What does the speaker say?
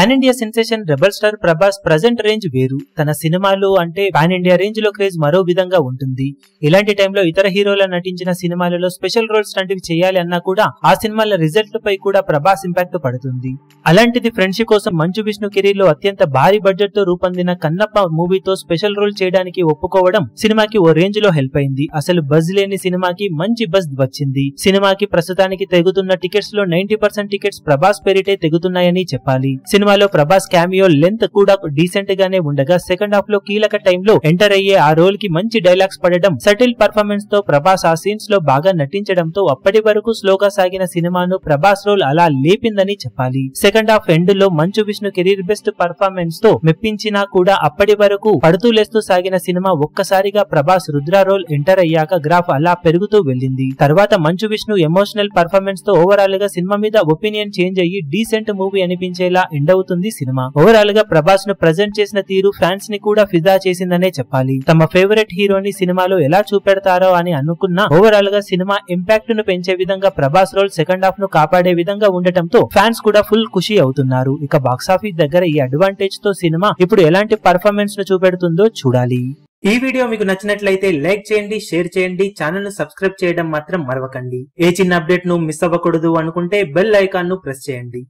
Pan India sensation rebel star Prabhas present range వేరు. తన సినిమాలు అంటే పాన్ ఇండియా రేంజ్ లో క్రేజ్ మరో విధంగా ఉంటుంది. ఇలాంటి టైంలో ఇతర హీరోల నటించిన సినిమాలలో స్పెషల్ రోల్స్ లాంటివి చేయాలి అన్నా కూడా ఆ సినిమాల రిజల్ట్ పై కూడా ప్రభాస్ ఇంపాక్ట్ పడుతుంది. అలాంటిది ఫ్రెండ్షిప్ కోసం మంచు విష్ణు కెరీర్ లో అత్యంత భారీ బడ్జెట్ తో రూపొందిన కన్నప్ప మూవీతో స్పెషల్ రోల్ చేయడానికి ఒప్పుకోవడం సినిమాకి ఓ రేంజ్ లో హెల్ప్ అయింది. అసలు బజ్ లేని సినిమాకి మంచి బజ్ వచ్చింది. సినిమాకి ప్రస్తుతానికి తెగుతున్న టికెట్స్ లో 90% టికెట్స్ ప్రభాస్ పేరిటే తెగుతున్నాయని చెప్పాలి. సినిమాలో ప్రభాస్ క్యామియో లెంత్ కూడా డీసెంట్ గానే ఉండగా సెకండ్ హాఫ్ లో కీలక టైంలో ఎంటర్ అయ్యే ఆ రోల్ కి మంచి డైలాగ్స్ పడడం, సటిల్ పర్ఫార్మెన్స్ తో ప్రభాస్ ఆ సీన్స్ లో బాగా నటించడంతో అప్పటి వరకు స్లోగా సాగిన సినిమాను ప్రభాస్ రోల్ అలా లేపిందని చెప్పాలి. సెకండ్ హాఫ్ ఎండ్ లో Manchu Vishnu career best performance తో మెప్పించినా కూడా అప్పటి వరకు పడుతూ లేస్తూ సాగిన సినిమా ఒక్కసారిగా ప్రభాస్ రుద్ర రోల్ ఎంటర్ అయ్యాక గ్రాఫ్ అలా పెరుగుతూ వెళ్ళింది. తర్వాత మంచు విష్ణు ఎమోషనల్ పర్ఫార్మెన్స్ తో ఓవరాల్ గా సినిమా మీద ఒపీనియన్ చేంజ్ అయ్యి డీసెంట్ మూవీ అనిపించేలా ఎండ్ అవుతుంది సినిమా. ఓవరాల్ గా ప్రభాస్ ను ప్రెజెంట్ చేసిన తీరు ఫ్యాన్స్ ని కూడా ఫిదా చేసిందనే చెప్పాలి. తమ ఫేవరెట్ హీరోని సినిమాలో ఎలా చూపెడతారో అని అనుకున్నా ఓవరాల్ గా సినిమా ఇంపాక్ట్ ను పెంచే విధంగా ప్రభాస్ రోల్ సెకండ్ హాఫ్ ను కాపాడే విధంగా ఉండటంతో ఫ్యాన్స్ కూడా ఫుల్ ఖుషి అవుతున్నారు. ఇక బాక్సాఫీస్ దగ్గర ఈ అడ్వాంటేజ్ తో సినిమా ఇప్పుడు ఎలాంటి పర్ఫార్మెన్స్ ను చూపెడుతుందో చూడాలి. ఈ వీడియో మీకు నచ్చినట్లయితే లైక్ చేయండి, షేర్ చేయండి, ఛానల్ ను సబ్స్క్రైబ్ చేయడం మాత్రం మరవకండి. ఏ చిన్న అప్డేట్ ను మిస్ అవ్వకూడదు అనుకుంటే బెల్ ఐకాన్ ను ప్రెస్ చేయండి.